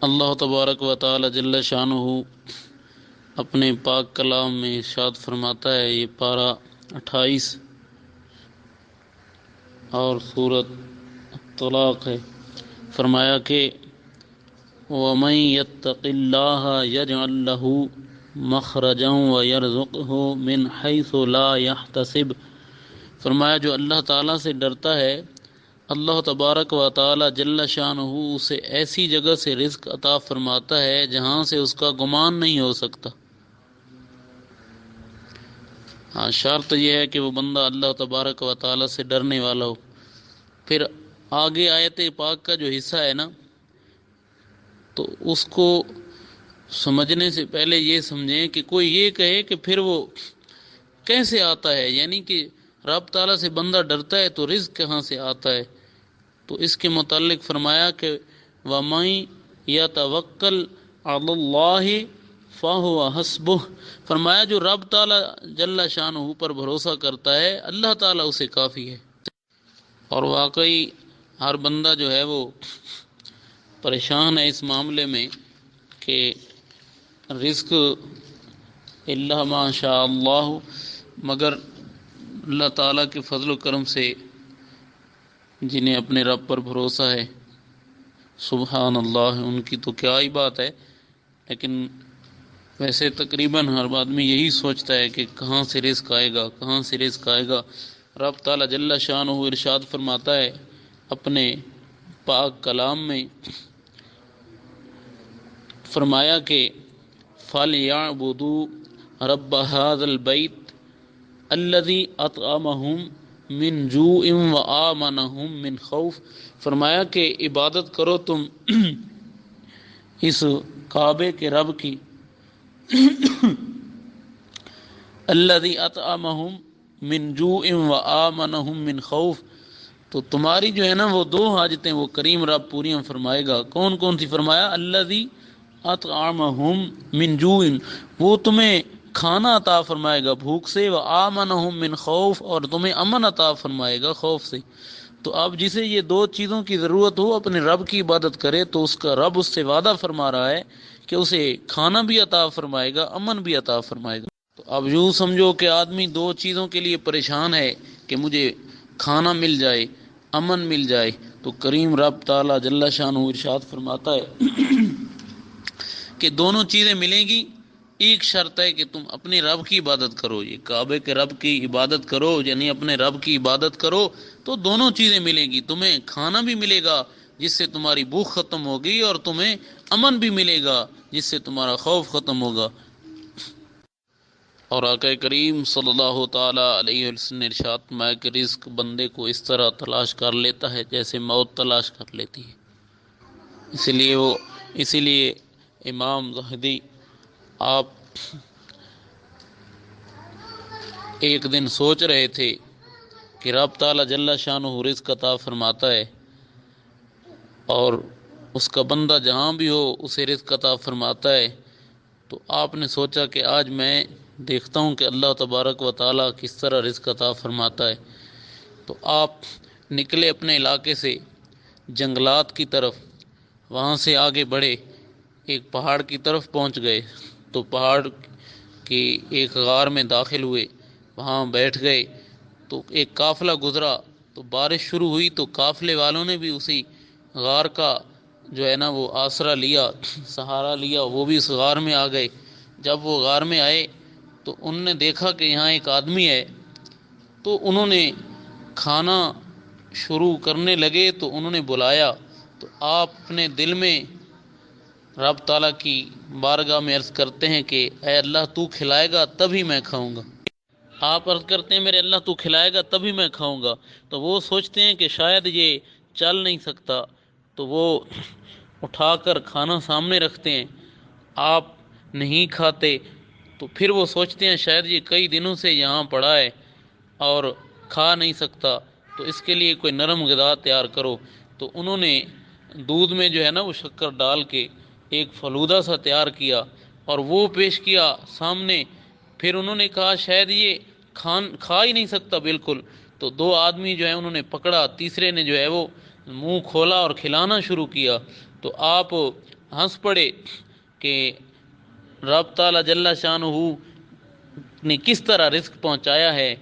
اللہ تبارک و تعالی جل شانہ اپنے پاک کلام میں ارشاد فرماتا ہے، یہ پارہ 28 اور سورۃ طلاق ہے۔ فرمایا کہ وَمَن يَتَّقِ اللَّهَ يَجْعَل لَّهُ مَخْرَجًا وَيَرْزُقْهُ مِنْ حَيْثُ لَا يَحْتَسِبُ۔ فرمایا جو اللہ تعالیٰ سے ڈرتا ہے، اللہ تبارک و تعالی جل شانہ اسے ایسی جگہ سے رزق عطا فرماتا ہے جہاں سے اس کا گمان نہیں ہو سکتا۔ ہاں، شرط یہ ہے کہ وہ بندہ اللہ تبارک و تعالی سے ڈرنے والا ہو۔ پھر آگے آیت پاک کا جو حصہ ہے نا، تو اس کو سمجھنے سے پہلے یہ سمجھیں کہ کوئی یہ کہے کہ پھر وہ کیسے آتا ہے، یعنی کہ رب تعالیٰ سے بندہ ڈرتا ہے تو رزق کہاں سے آتا ہے؟ تو اس کے متعلق فرمایا کہ وَمَن يَتَوَکَّلْ عَلَى اللَّهِ فَهُوَ حَسْبُهُ۔ فرمایا جو رب تعالیٰ جل شانہ پر بھروسہ کرتا ہے، اللہ تعالیٰ اسے کافی ہے۔ اور واقعی ہر بندہ جو ہے وہ پریشان ہے اس معاملے میں کہ رزق الا ما شاء اللہ، مگر اللہ تعالیٰ کے فضل و کرم سے جنہیں اپنے رب پر بھروسہ ہے، سبحان اللہ، ان کی تو کیا ہی بات ہے۔ لیکن ویسے تقریباً ہر آدمی یہی سوچتا ہے کہ کہاں سے رزق آئے گا، کہاں سے رزق آئے گا۔ رب تعالیٰ جل شانہ ارشاد فرماتا ہے اپنے پاک کلام میں، فرمایا کہ فَلْيَعْبُدُوا رَبَّ هَذَا الْبَيْتِ الَّذِي أَطْعَمَهُم من جوع وآمنهم من خوف۔ فرمایا کہ عبادت کرو تم اس کعبے کے رب کی، الذی اطعمہم من جوع وآمنهم من خوف۔ تو تمہاری جو ہے نا وہ دو حاجتیں وہ کریم رب پوریاں فرمائے گا۔ کون کون سی؟ فرمایا الذی اطعمہم من جوع، وہ تمہیں کھانا عطا فرمائے گا بھوک سے، وآمنہم من خوف، اور تمہیں امن عطا فرمائے گا خوف سے۔ تو اب جسے یہ دو چیزوں کی ضرورت ہو اپنے رب کی عبادت کرے، تو اس کا رب اس سے وعدہ فرما رہا ہے کہ اسے کھانا بھی عطا فرمائے گا، امن بھی عطا فرمائے گا۔ تو اب یوں سمجھو کہ آدمی دو چیزوں کے لیے پریشان ہے کہ مجھے کھانا مل جائے، امن مل جائے، تو کریم رب تعالی جل شانہ ارشاد فرماتا ہے کہ دونوں چیزیں ملیں گی، ایک شرط ہے کہ تم اپنے رب کی عبادت کرو، یہ کعبے کے رب کی عبادت کرو، یعنی اپنے رب کی عبادت کرو، تو دونوں چیزیں ملیں گی۔ تمہیں کھانا بھی ملے گا جس سے تمہاری بھوک ختم ہوگی، اور تمہیں امن بھی ملے گا جس سے تمہارا خوف ختم ہوگا۔ اور آقا کریم صلی اللہ تعالی علیہ وسلم نے ارشاد فرمایا کہ رزق بندے کو اس طرح تلاش کر لیتا ہے جیسے موت تلاش کر لیتی ہے۔ اسی لیے امام زاہدی آپ ایک دن سوچ رہے تھے کہ رب تعالی جل شانہ رزق عطا فرماتا ہے، اور اس کا بندہ جہاں بھی ہو اسے رزق عطا فرماتا ہے۔ تو آپ نے سوچا کہ آج میں دیکھتا ہوں کہ اللہ تبارک و تعالی کس طرح رزق عطا فرماتا ہے۔ تو آپ نکلے اپنے علاقے سے جنگلات کی طرف، وہاں سے آگے بڑھے، ایک پہاڑ کی طرف پہنچ گئے، تو پہاڑ کی ایک غار میں داخل ہوئے، وہاں بیٹھ گئے۔ تو ایک قافلہ گزرا، تو بارش شروع ہوئی، تو قافلے والوں نے بھی اسی غار کا جو ہے نا وہ آسرا لیا، سہارا لیا، وہ بھی اس غار میں آ گئے۔ جب وہ غار میں آئے تو انہوں نے دیکھا کہ یہاں ایک آدمی ہے، تو انہوں نے کھانا شروع کرنے لگے، تو انہوں نے بلایا۔ تو آپ اپنے دل میں رب تعالیٰ کی بارگاہ میں عرض کرتے ہیں کہ اے اللہ تو کھلائے گا تبھی میں کھاؤں گا۔ آپ عرض کرتے ہیں میرے اللہ تو کھلائے گا تبھی میں کھاؤں گا۔ تو وہ سوچتے ہیں کہ شاید یہ چل نہیں سکتا، تو وہ اٹھا کر کھانا سامنے رکھتے ہیں، آپ نہیں کھاتے، تو پھر وہ سوچتے ہیں شاید یہ کئی دنوں سے یہاں پڑا ہے اور کھا نہیں سکتا، تو اس کے لیے کوئی نرم غذا تیار کرو۔ تو انہوں نے دودھ میں جو ہے نا وہ شکر ڈال کے ایک فلودہ سا تیار کیا اور وہ پیش کیا سامنے۔ پھر انہوں نے کہا شاید یہ کھا ہی نہیں سکتا بالکل، تو دو آدمی جو ہے انہوں نے پکڑا، تیسرے نے جو ہے وہ منہ کھولا اور کھلانا شروع کیا۔ تو آپ ہنس پڑے کہ رب تعالی جل شانہ نے کس طرح رزق پہنچایا ہے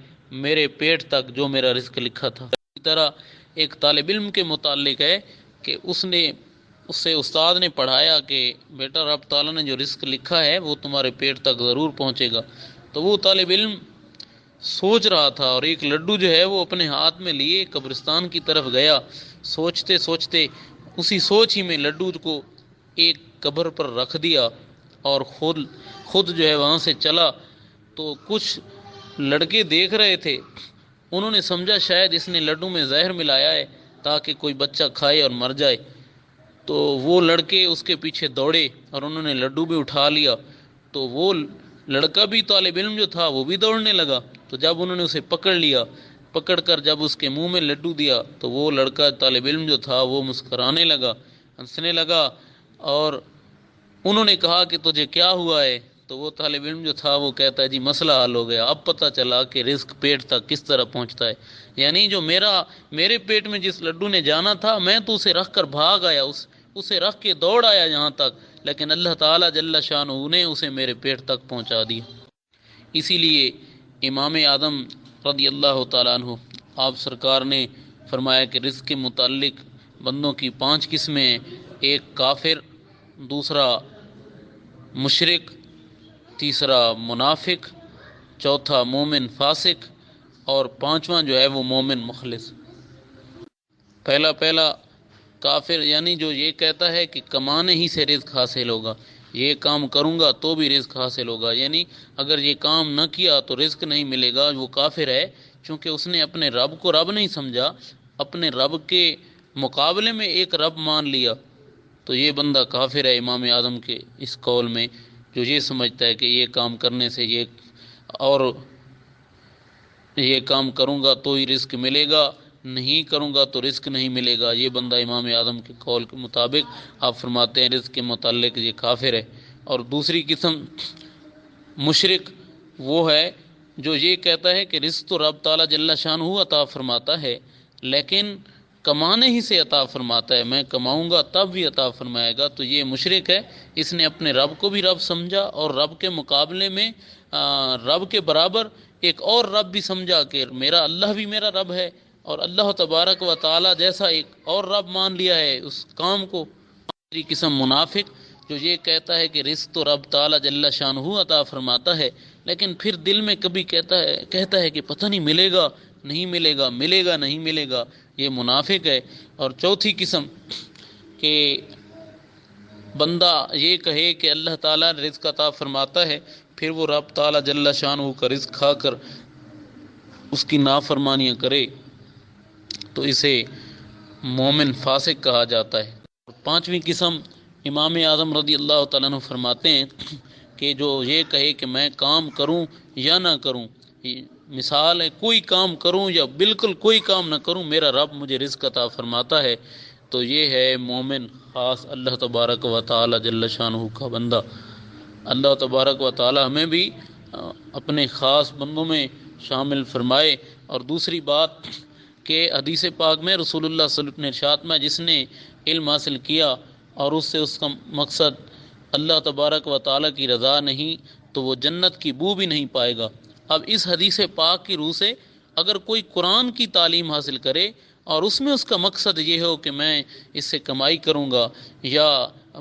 میرے پیٹ تک جو میرا رزق لکھا تھا۔ اسی طرح ایک طالب علم کے متعلق ہے کہ اس سے استاد نے پڑھایا کہ بیٹا رب تعالیٰ نے جو رزق لکھا ہے وہ تمہارے پیٹ تک ضرور پہنچے گا، تو وہ طالب علم سوچ رہا تھا اور ایک لڈو جو ہے وہ اپنے ہاتھ میں لیے قبرستان کی طرف گیا، سوچتے سوچتے اسی سوچ ہی میں لڈو کو ایک قبر پر رکھ دیا اور خود جو ہے وہاں سے چلا۔ تو کچھ لڑکے دیکھ رہے تھے، انہوں نے سمجھا شاید اس نے لڈو میں زہر ملایا ہے تاکہ کوئی بچہ کھائے اور مر جائے، تو وہ لڑکے اس کے پیچھے دوڑے اور انہوں نے لڈو بھی اٹھا لیا۔ تو وہ لڑکا بھی طالب علم جو تھا وہ بھی دوڑنے لگا، تو جب انہوں نے اسے پکڑ کر جب اس کے منہ میں لڈو دیا تو وہ لڑکا طالب علم جو تھا وہ مسکرانے لگا، ہنسنے لگا، اور انہوں نے کہا کہ تجھے کیا ہوا ہے؟ تو وہ طالب علم جو تھا وہ کہتا ہے جی مسئلہ حل ہو گیا، اب پتہ چلا کہ رزق پیٹ تک کس طرح پہنچتا ہے۔ یعنی جو میرے پیٹ میں جس لڈو نے جانا تھا میں تو اسے رکھ کر بھاگ آیا، اسے رکھ کے دوڑ آیا یہاں تک، لیکن اللہ تعالیٰ جل شانہ نے اسے میرے پیٹ تک پہنچا دیا۔ اسی لیے امام اعظم رضی اللہ تعالیٰ عنہ آپ سرکار نے فرمایا کہ رزق کے متعلق بندوں کی 5 قسمیں ہیں، ایک کافر، دوسرا مشرک، تیسرا منافق، چوتھا مومن فاسق، اور 5واں جو ہے وہ مومن مخلص۔ پہلا کافر یعنی جو یہ کہتا ہے کہ کمانے ہی سے رزق حاصل ہوگا، یہ کام کروں گا تو بھی رزق حاصل ہوگا، یعنی اگر یہ کام نہ کیا تو رزق نہیں ملے گا، وہ کافر ہے، چونکہ اس نے اپنے رب کو رب نہیں سمجھا، اپنے رب کے مقابلے میں ایک رب مان لیا، تو یہ بندہ کافر ہے امام اعظم کے اس قول میں، جو یہ سمجھتا ہے کہ یہ کام کرنے سے یہ کام کروں گا تو ہی رزق ملے گا، نہیں کروں گا تو رزق نہیں ملے گا، یہ بندہ امام اعظم کے قول کے مطابق آپ فرماتے ہیں رزق کے متعلق یہ کافر ہے۔ اور دوسری قسم مشرک وہ ہے جو یہ کہتا ہے کہ رزق تو رب تعالیٰ جل شانہ عطا فرماتا ہے لیکن کمانے ہی سے عطا فرماتا ہے، میں کماؤں گا تب بھی عطا فرمائے گا، تو یہ مشرک ہے، اس نے اپنے رب کو بھی رب سمجھا اور رب کے مقابلے میں رب کے برابر ایک اور رب بھی سمجھا کہ میرا اللہ بھی میرا رب ہے، اور اللہ تبارک و تعالی جیسا ایک اور رب مان لیا ہے اس کام کو۔ دوسری قسم منافق جو یہ کہتا ہے کہ رزق تو رب تعالی جل شانہ عطا فرماتا ہے لیکن پھر دل میں کبھی کہتا ہے کہ پتہ نہیں ملے گا نہیں ملے گا، ملے گا نہیں ملے گا، یہ منافق ہے۔ اور چوتھی قسم کہ بندہ یہ کہے کہ اللہ تعالیٰ رزق عطا فرماتا ہے پھر وہ رب تعالیٰ جل شانہ کا رزق کھا کر اس کی نافرمانیاں کرے تو اسے مومن فاسق کہا جاتا ہے۔ 5ویں قسم امام اعظم رضی اللہ تعالیٰ عنہ فرماتے ہیں کہ جو یہ کہے کہ میں کام کروں یا نہ کروں، مثال ہے کوئی کام کروں یا بالکل کوئی کام نہ کروں میرا رب مجھے رزق عطا فرماتا ہے، تو یہ ہے مومن خاص اللہ تبارک و تعالی جل شانہ کا بندہ۔ اللہ تبارک و تعالی ہمیں بھی اپنے خاص بندوں میں شامل فرمائے۔ اور دوسری بات کہ حدیث پاک میں رسول اللہ صلی اللہ علیہ وسلم نے ارشاد میں جس نے علم حاصل کیا اور اس سے اس کا مقصد اللہ تبارک و تعالی کی رضا نہیں تو وہ جنت کی بو بھی نہیں پائے گا۔ اب اس حدیث پاک کی روح سے اگر کوئی قرآن کی تعلیم حاصل کرے اور اس میں اس کا مقصد یہ ہو کہ میں اس سے کمائی کروں گا یا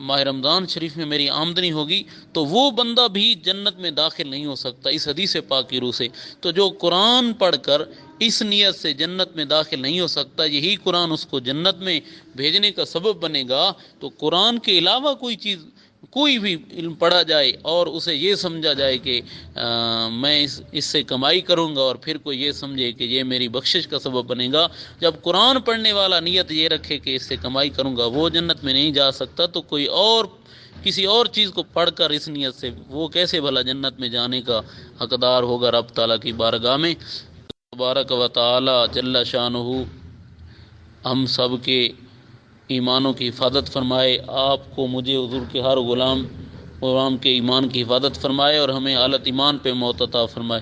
ماہ رمضان شریف میں میری آمدنی ہوگی، تو وہ بندہ بھی جنت میں داخل نہیں ہو سکتا اس حدیث پاک کی روح سے۔ تو جو قرآن پڑھ کر اس نیت سے جنت میں داخل نہیں ہو سکتا، یہی قرآن اس کو جنت میں بھیجنے کا سبب بنے گا۔ تو قرآن کے علاوہ کوئی بھی علم پڑھا جائے اور اسے یہ سمجھا جائے کہ میں اس سے کمائی کروں گا اور پھر کوئی یہ سمجھے کہ یہ میری بخشش کا سبب بنے گا، جب قرآن پڑھنے والا نیت یہ رکھے کہ اس سے کمائی کروں گا وہ جنت میں نہیں جا سکتا، تو کوئی اور کسی اور چیز کو پڑھ کر اس نیت سے وہ کیسے بھلا جنت میں جانے کا حقدار ہوگا رب تعالیٰ کی بارگاہ میں۔ تبارک و تعالی جل شانہ ہم سب کے ایمانوں کی حفاظت فرمائے، آپ کو مجھے حضور کے ہر غلام کے ایمان کی حفاظت فرمائے اور ہمیں حالت ایمان پہ موت عطا فرمائے۔